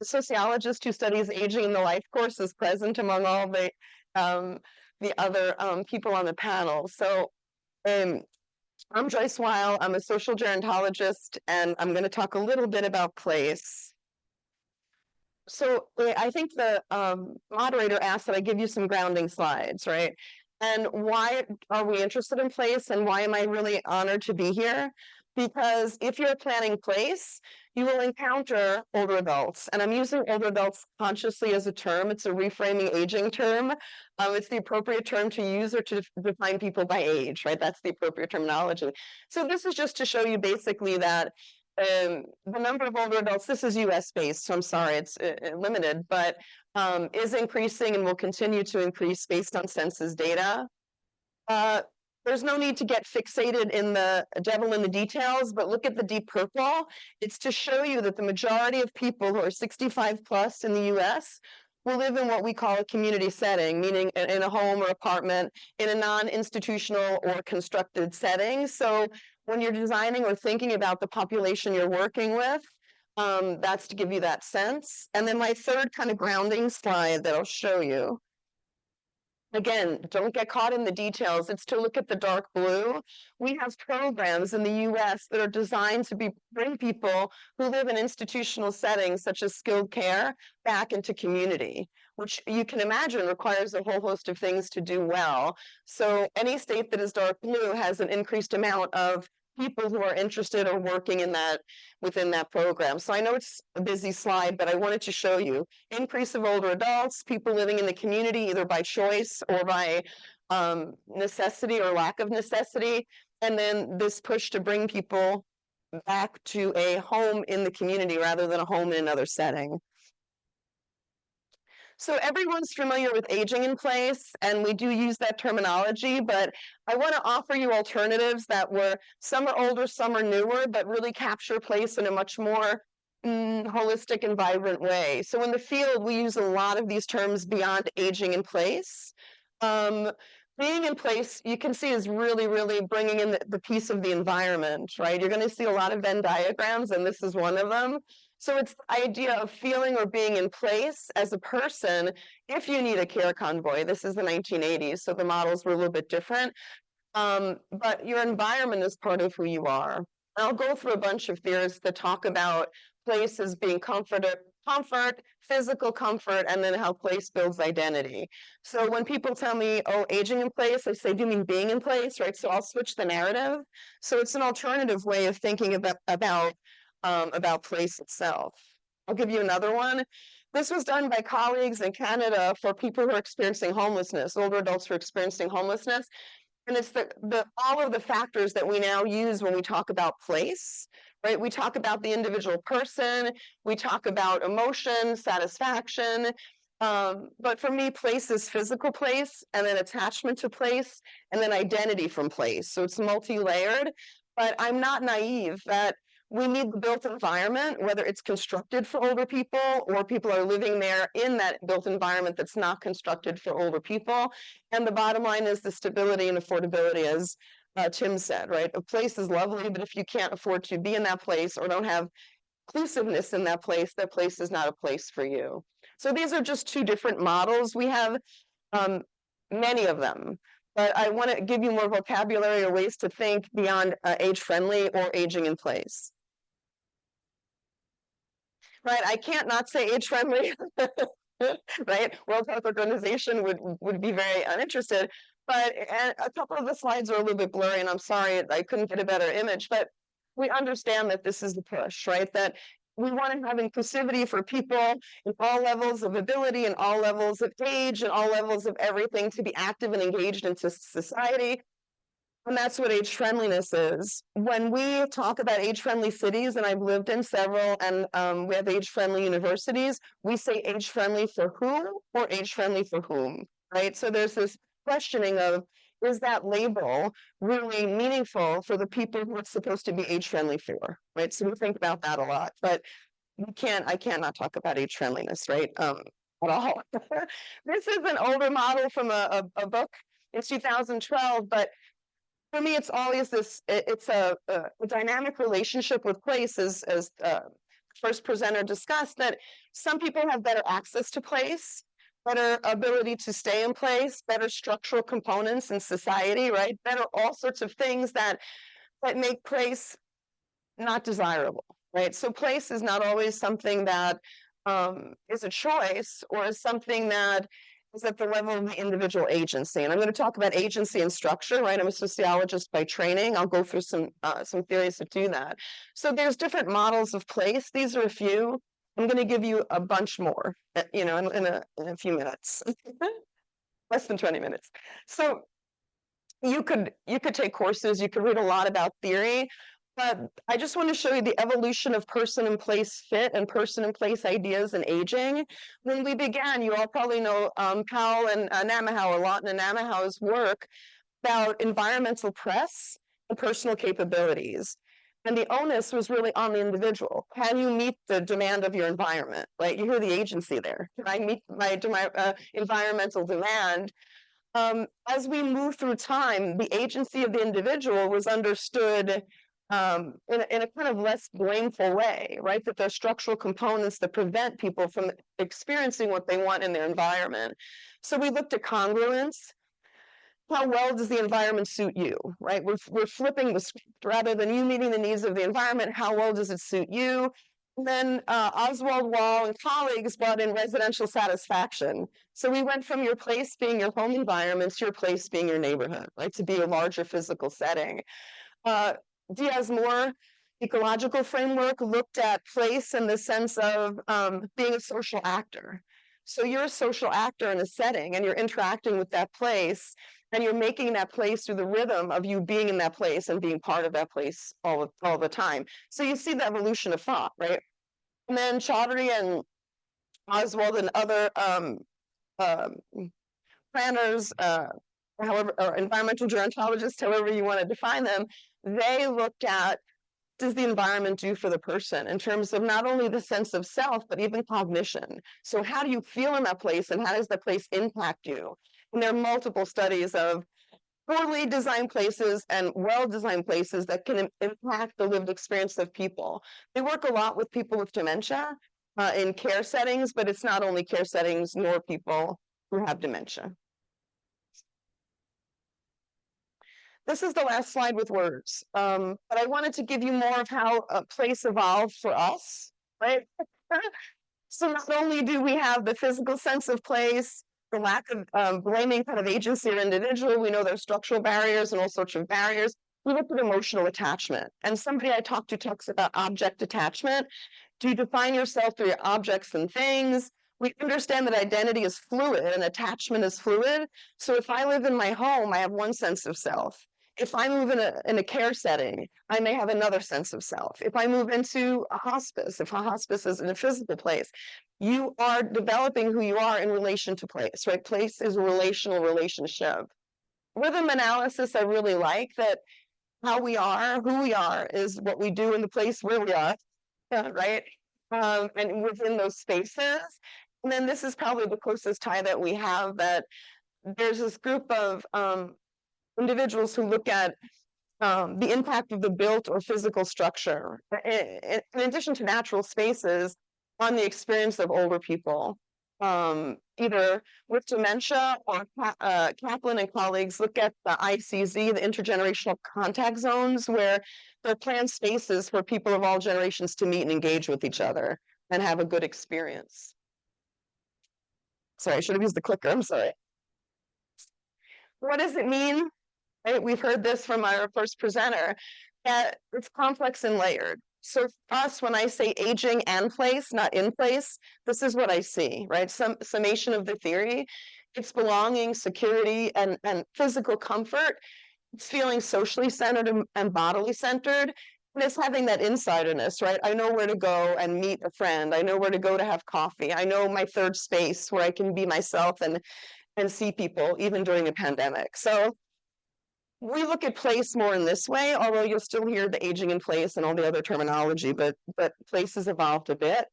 sociologist who studies aging in the life course, is present among all the other people on the panel. So I'm Joyce Weil. I'm a social gerontologist, and I'm going to talk a little bit about place. So I think the moderator asked that I give you some grounding slides, right? And why are we interested in place, and why am I really honored to be here? Because if you're planning place, you will encounter older adults. And I'm using older adults consciously as a term. It's a reframing aging term. It's the appropriate term to use or to define people by age, right? That's the appropriate terminology. So this is just to show you basically that the number of older adults, this is US based, so I'm sorry, it's limited, but is increasing and will continue to increase based on census data. There's no need to get fixated in the devil in the details, but look at the deep purple. It's to show you that the majority of people who are 65 plus in the US will live in what we call a community setting, meaning in a home or apartment, in a non-institutional or constructed setting. So when you're designing or thinking about the population you're working with, that's to give you that sense. And then my third kind of grounding slide that I'll show you. Again, don't get caught in the details. It's to look at the dark blue. We have programs in the US that are designed to bring people who live in institutional settings, such as skilled care, back into community, which you can imagine requires a whole host of things to do well. So any state that is dark blue has an increased amount of people who are interested or working in that within that program. So I know it's a busy slide, but I wanted to show you increase of older adults, people living in the community either by choice or by necessity or lack of necessity, and then this push to bring people back to a home in the community rather than a home in another setting. So everyone's familiar with aging in place, and we do use that terminology, but I want to offer you alternatives that were, some are older, some are newer, but really capture place in a much more holistic and vibrant way. So in the field, we use a lot of these terms beyond aging in place. Being in place, you can see, is really, really bringing in the piece of the environment, right? You're going to see a lot of Venn diagrams, and this is one of them. So it's the idea of feeling or being in place as a person if you need a care convoy. This is the 1980s, so the models were a little bit different. But your environment is part of who you are. I'll go through a bunch of theories that talk about place as being comfort, physical comfort, and then how place builds identity. So when people tell me, oh, aging in place, I say, do you mean being in place, right? So I'll switch the narrative. So it's an alternative way of thinking about place itself. I'll give you another one. This was done by colleagues in Canada for people who are experiencing homelessness, older adults who are experiencing homelessness. And it's all of the factors that we now use when we talk about place, right? We talk about the individual person, we talk about emotion, satisfaction. But for me, place is physical place, and then attachment to place, and then identity from place. So it's multi-layered, but I'm not naive that we need the built environment, whether it's constructed for older people or people are living there in that built environment that's not constructed for older people. And the bottom line is the stability and affordability, as Tim said, right? A place is lovely, but if you can't afford to be in that place or don't have inclusiveness in that place is not a place for you. So these are just two different models. We have many of them, but I want to give you more vocabulary or ways to think beyond age-friendly or aging in place. Right, I can't not say age-friendly, right? World Health Organization would be very uninterested, but a couple of the slides are a little bit blurry, and I'm sorry I couldn't get a better image, but we understand that this is the push, right? That we want to have inclusivity for people in all levels of ability and all levels of age and all levels of everything to be active and engaged into society. And that's what age friendliness is. When we talk about age-friendly cities, and I've lived in several, and we have age-friendly universities, we say age-friendly for who or age-friendly for whom, right? So there's this questioning of, is that label really meaningful for the people who it's supposed to be age-friendly for, right? So we think about that a lot, but I can't not talk about age-friendliness, right? At all. This is an older model from a book in 2012, but for me, it's always this, it's a dynamic relationship with place, as first presenter discussed, that some people have better access to place, better ability to stay in place, better structural components in society, right? Better all sorts of things that make place not desirable, right? So place is not always something that is a choice or is something that is at the level of the individual agency. And I'm going to talk about agency and structure, right? I'm a sociologist by training. I'll go through some theories that do that. So there's different models of place. These are a few. I'm going to give you a bunch more, in a few minutes, less than 20 minutes. So you could take courses, you could read a lot about theory, but I just want to show you the evolution of person and place fit and person and place ideas in aging. When we began, you all probably know Powell and Namahow, or Lawton and Namahow's work about environmental press and personal capabilities. And the onus was really on the individual. Can you meet the demand of your environment, right? You hear the agency there. Can I meet my environmental demand? As we move through time, the agency of the individual was understood in a kind of less blameful way, right? That there are structural components that prevent people from experiencing what they want in their environment. So we looked at congruence. How well does the environment suit you, right? We're flipping the script. Rather than you meeting the needs of the environment, how well does it suit you? And then Oswald, Weil, and colleagues brought in residential satisfaction. So we went from your place being your home environment to your place being your neighborhood, right? To be a larger physical setting. Diaz-Moore ecological framework looked at place in the sense of being a social actor. So you're a social actor in a setting and you're interacting with that place and you're making that place through the rhythm of you being in that place and being part of that place all the time. So you see the evolution of thought, right? And then Chaudhry and Oswald and other planners, however, or environmental gerontologists, however you want to define them, they looked at, does the environment do for the person in terms of not only the sense of self, but even cognition? So how do you feel in that place and how does that place impact you? And there are multiple studies of poorly designed places and well-designed places that can impact the lived experience of people. They work a lot with people with dementia in care settings, but it's not only care settings nor people who have dementia. This is the last slide with words, but I wanted to give you more of how a place evolved for us, right? So not only do we have the physical sense of place, the lack of blaming kind of agency or individual, we know there's structural barriers and all sorts of barriers. We look at emotional attachment. And somebody I talked to talks about object attachment. Do you define yourself through your objects and things? We understand that identity is fluid and attachment is fluid. So if I live in my home, I have one sense of self. If I move in a care setting, I may have another sense of self. If I move into a hospice, if a hospice is in a physical place, you are developing who you are in relation to place, right? Place is a relational relationship. Rhythm analysis, I really like that how we are, who we are, is what we do in the place where we are, right? And within those spaces. And then this is probably the closest tie that we have, that there's this group of individuals who look at the impact of the built or physical structure, in addition to natural spaces, on the experience of older people, either with dementia or Kaplan and colleagues look at the ICZ, the intergenerational contact zones, where they're planned spaces for people of all generations to meet and engage with each other and have a good experience. Sorry, I should have used the clicker, I'm sorry. What does it mean? Right? We've heard this from our first presenter, that it's complex and layered. So for us, when I say aging and place, not in place, this is what I see, right? Summation of the theory. It's belonging, security, and physical comfort. It's feeling socially centered and bodily centered. And it's having that insiderness, right? I know where to go and meet a friend. I know where to go to have coffee. I know my third space where I can be myself and see people, even during a pandemic. So we look at place more in this way, although you'll still hear the aging in place and all the other terminology, but place has evolved a bit.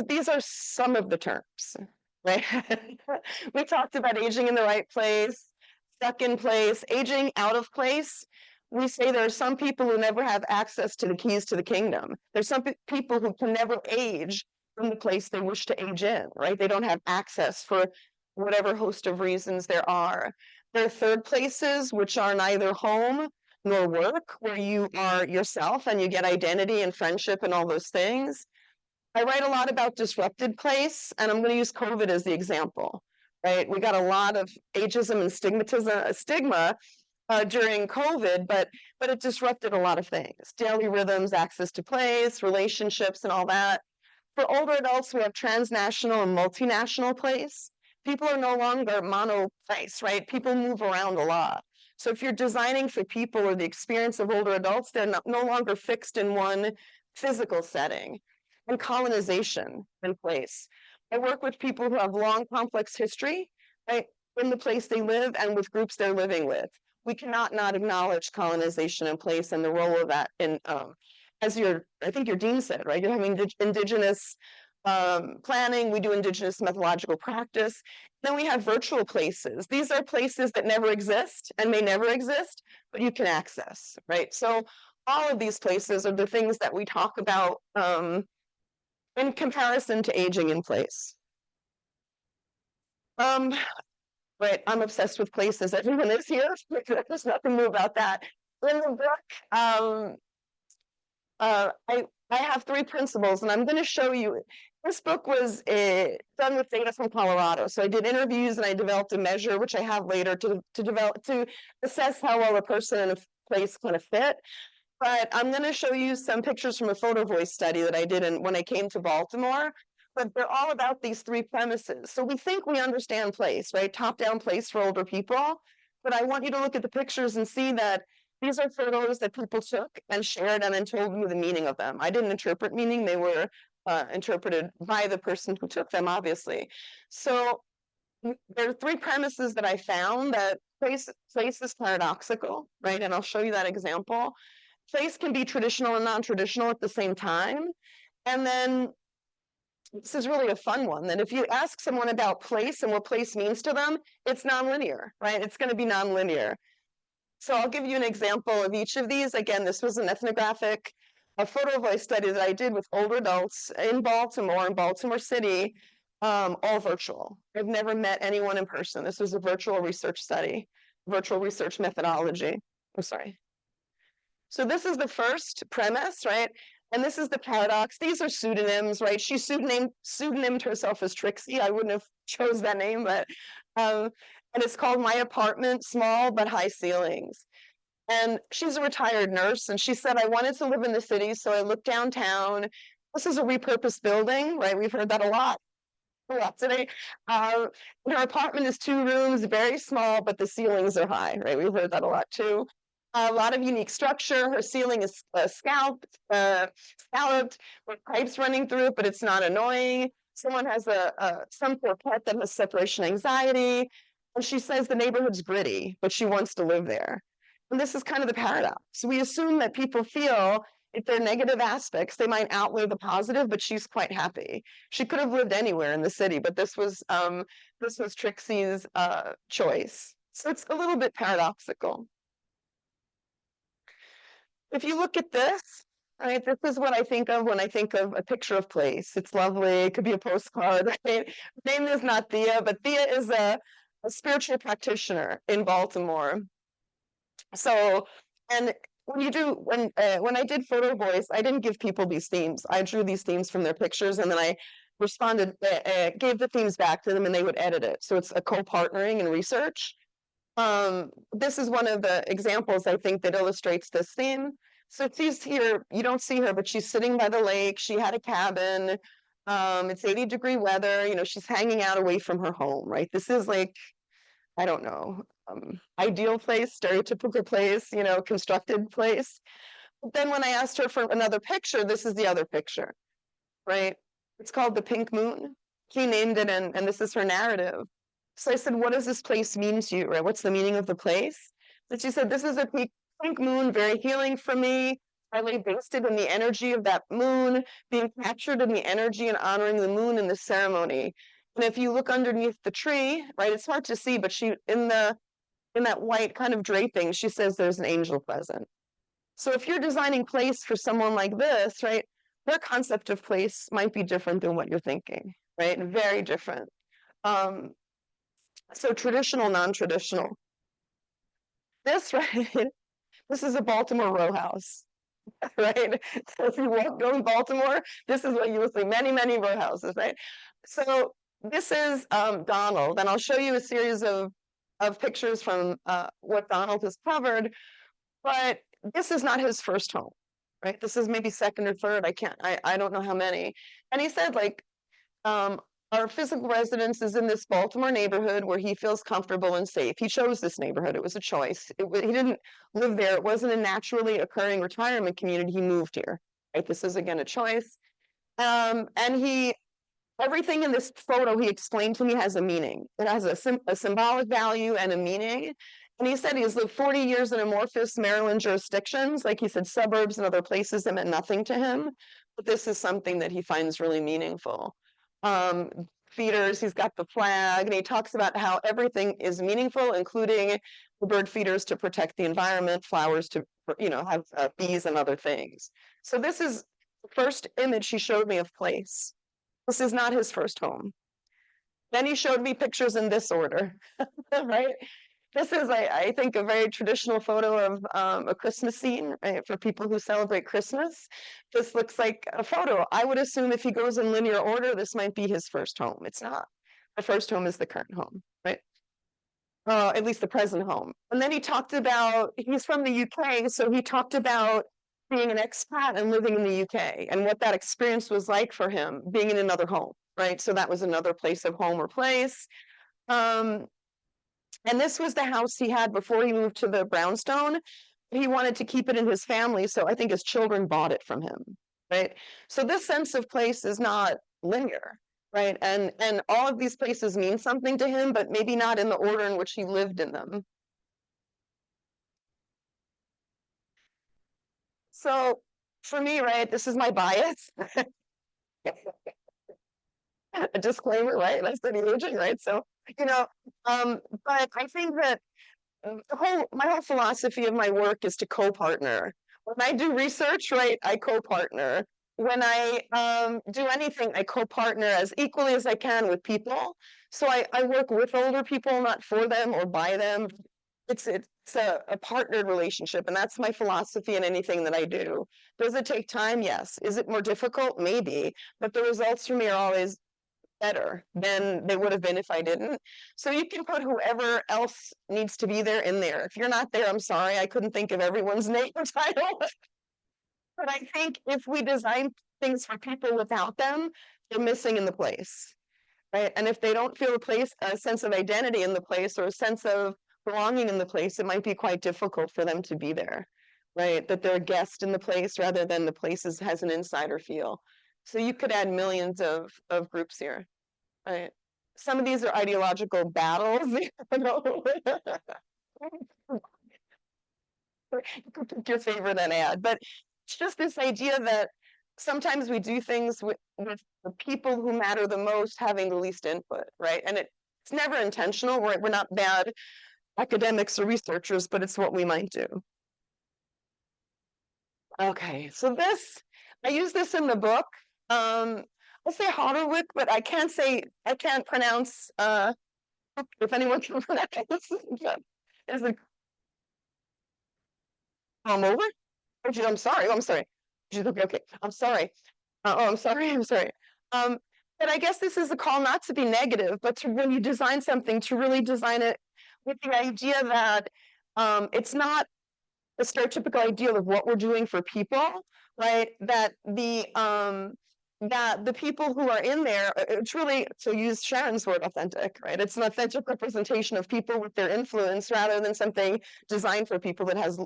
These are some of the terms, right? We talked about aging in the right place, stuck in place, aging out of place. we say there are some people who never have access to the keys to the kingdom. There's some people who can never age from the place they wish to age in, right? They don't have access for whatever host of reasons there are. There are third places, which are neither home nor work, where you are yourself and you get identity and friendship and all those things. I write a lot about disrupted place, and I'm going to use COVID as the example, right? We got a lot of ageism and stigma during COVID, but it disrupted a lot of things: daily rhythms, access to place, relationships, and all that. For older adults, we have transnational and multinational place. People are no longer mono place, right? People move around a lot. So if you're designing for people or the experience of older adults, they're no longer fixed in one physical setting. And colonization in place. I work with people who have long, complex history, right, in the place they live and with groups they're living with. We cannot not acknowledge colonization in place and the role of that in, as I think your dean said, right? You're having indigenous planning, we do indigenous methodological practice. Then we have virtual places. These are places that never exist and may never exist, but you can access, right? So all of these places are the things that we talk about in comparison to aging in place. Right, I'm obsessed with places. Everyone is here. There's nothing new about that. In the book, I have 3 principles, and I'm going to show you. This book was done with data from Colorado. So I did interviews, and I developed a measure, which I have later to assess how well a person in a place kind of fit. But I'm going to show you some pictures from a photo voice study that I did when I came to Baltimore. But they're all about these 3 premises. So we think we understand place, right? Top-down place for older people. But I want you to look at the pictures and see that these are photos that people took and shared and then told me the meaning of them. I didn't interpret meaning. They were interpreted by the person who took them, obviously. So there are 3 premises that I found that place is paradoxical, right? And I'll show you that example. Place can be traditional and non-traditional at the same time. And then this is really a fun one, that if you ask someone about place and what place means to them, it's nonlinear, right? It's going to be nonlinear. So I'll give you an example of each of these. Again, this was an ethnographic, a photo voice study that I did with older adults in Baltimore City, all virtual. I've never met anyone in person. This was a virtual research study, virtual research methodology. I'm sorry. So this is the first premise, right? And this is the paradox. These are pseudonyms, right? She pseudonymed herself as Trixie. I wouldn't have chose that name, but and it's called My Apartment, Small but High Ceilings. And she's a retired nurse, and she said, I wanted to live in the city, so I looked downtown. This is a repurposed building, right? We've heard that a lot today. Her apartment is 2 rooms, very small, but the ceilings are high, right? We've heard that a lot too. A lot of unique structure. Her ceiling is scalloped with pipes running through it, but it's not annoying. Someone has some poor pet that has separation anxiety. And she says the neighborhood's gritty, but she wants to live there. And this is kind of the paradox. We assume that people feel if there are negative aspects, they might outweigh the positive, but she's quite happy. She could have lived anywhere in the city, but this was Trixie's choice. So it's a little bit paradoxical. If you look at this, right, this is what I think of when I think of a picture of place. It's lovely. It could be a postcard, right? Her name is not Thea, but Thea is a spiritual practitioner in Baltimore. So, and when I did photo voice, I didn't give people these themes. I drew these themes from their pictures, and then I responded, gave the themes back to them, and they would edit it. So it's a co-partnering in research. This is one of the examples I think that illustrates this theme. So she's here, you don't see her, but she's sitting by the lake. She had a cabin. It's 80-degree weather. You know, she's hanging out away from her home, right? This is like, I don't know, ideal place, stereotypical place, you know, constructed place. But then when I asked her for another picture, this is the other picture, right? It's called The Pink Moon. She named it, and this is her narrative. So I said, what does this place mean to you, right? What's the meaning of the place? And she said, this is a pink moon, very healing for me. I lay basted in the energy of that moon, being captured in the energy and honoring the moon in the ceremony. And if you look underneath the tree, right, it's hard to see, but in the in that white kind of draping, she says there's an angel present. So if you're designing place for someone like this, right, their concept of place might be different than what you're thinking, right? Very different. So traditional, non-traditional. This, right, this is a Baltimore row house, right? So if you walk going Baltimore, this is what you will see, many, many row houses, right? So this is Donald, and I'll show you a series of pictures from what Donald has covered, but this is not his first home, right? This is maybe second or third. I don't know how many. And he said, like, our physical residence is in this Baltimore neighborhood where he feels comfortable and safe. He chose this neighborhood. It was a choice. He didn't live there. It wasn't a naturally occurring retirement community. He moved here, right? This is, again, a choice. And everything in this photo he explained to me has a meaning. It has a symbolic value and a meaning. And he said he's lived 40 years in amorphous Maryland jurisdictions. Like he said, suburbs and other places that meant nothing to him. But this is something that he finds really meaningful. Feeders, he's got the flag, and he talks about how everything is meaningful, including the bird feeders to protect the environment, flowers to, have bees and other things. So this is the first image he showed me of place. This is not his first home. Then he showed me pictures in this order, right? This is, I think, a very traditional photo of a Christmas scene, right, for people who celebrate Christmas. This looks like a photo. I would assume if he goes in linear order, this might be his first home. It's not. The first home is the current home, right? At least the present home. And then he talked about, he's from the UK, so he talked about being an expat and living in the UK and what that experience was like for him, being in another home, right? So that was another place of home or place. And this was the house he had before he moved to the brownstone. He wanted to keep it in his family, so I think his children bought it from him, right? So this sense of place is not linear, right? And all of these places mean something to him, but maybe not in the order in which he lived in them. So for me, right, this is my bias. A disclaimer, right? I study aging, right? So, but I think that my whole philosophy of my work is to co-partner. When I do research, right, I co-partner. When I do anything, I co-partner as equally as I can with people. So I work with older people, not for them or by them. It's a partnered relationship, and that's my philosophy in anything that I do. Does it take time? Yes. Is it more difficult? Maybe. But the results for me are always better than they would have been if I didn't. So you can put whoever else needs to be there in there. If you're not there, I'm sorry, I couldn't think of everyone's name or title. But I think if we design things for people without them, they're missing in the place, right? And if they don't feel a sense of identity in the place or a sense of belonging in the place, it might be quite difficult for them to be there, right? That they're a guest in the place rather than the place has an insider feel. So you could add millions of groups here, right? Some of these are ideological battles. Pick your favorite and add, but it's just this idea that sometimes we do things with the people who matter the most having the least input, right? And it's never intentional. We're not bad academics or researchers, but it's what we might do. Okay, so I use this in the book. I'll say Harderwick, but I can't pronounce if anyone can pronounce it. Is it over? Oh, geez, I'm sorry. Oh, I'm sorry. Geez, okay. I'm sorry. I'm sorry. I'm sorry. But I guess this is a call not to be negative, but to when you design something, to really design it with the idea that it's not a stereotypical ideal of what we're doing for people, right? That the people who are in there, it's really, to use Sharon's word, authentic, right? It's an authentic representation of people with their influence rather than something designed for people that has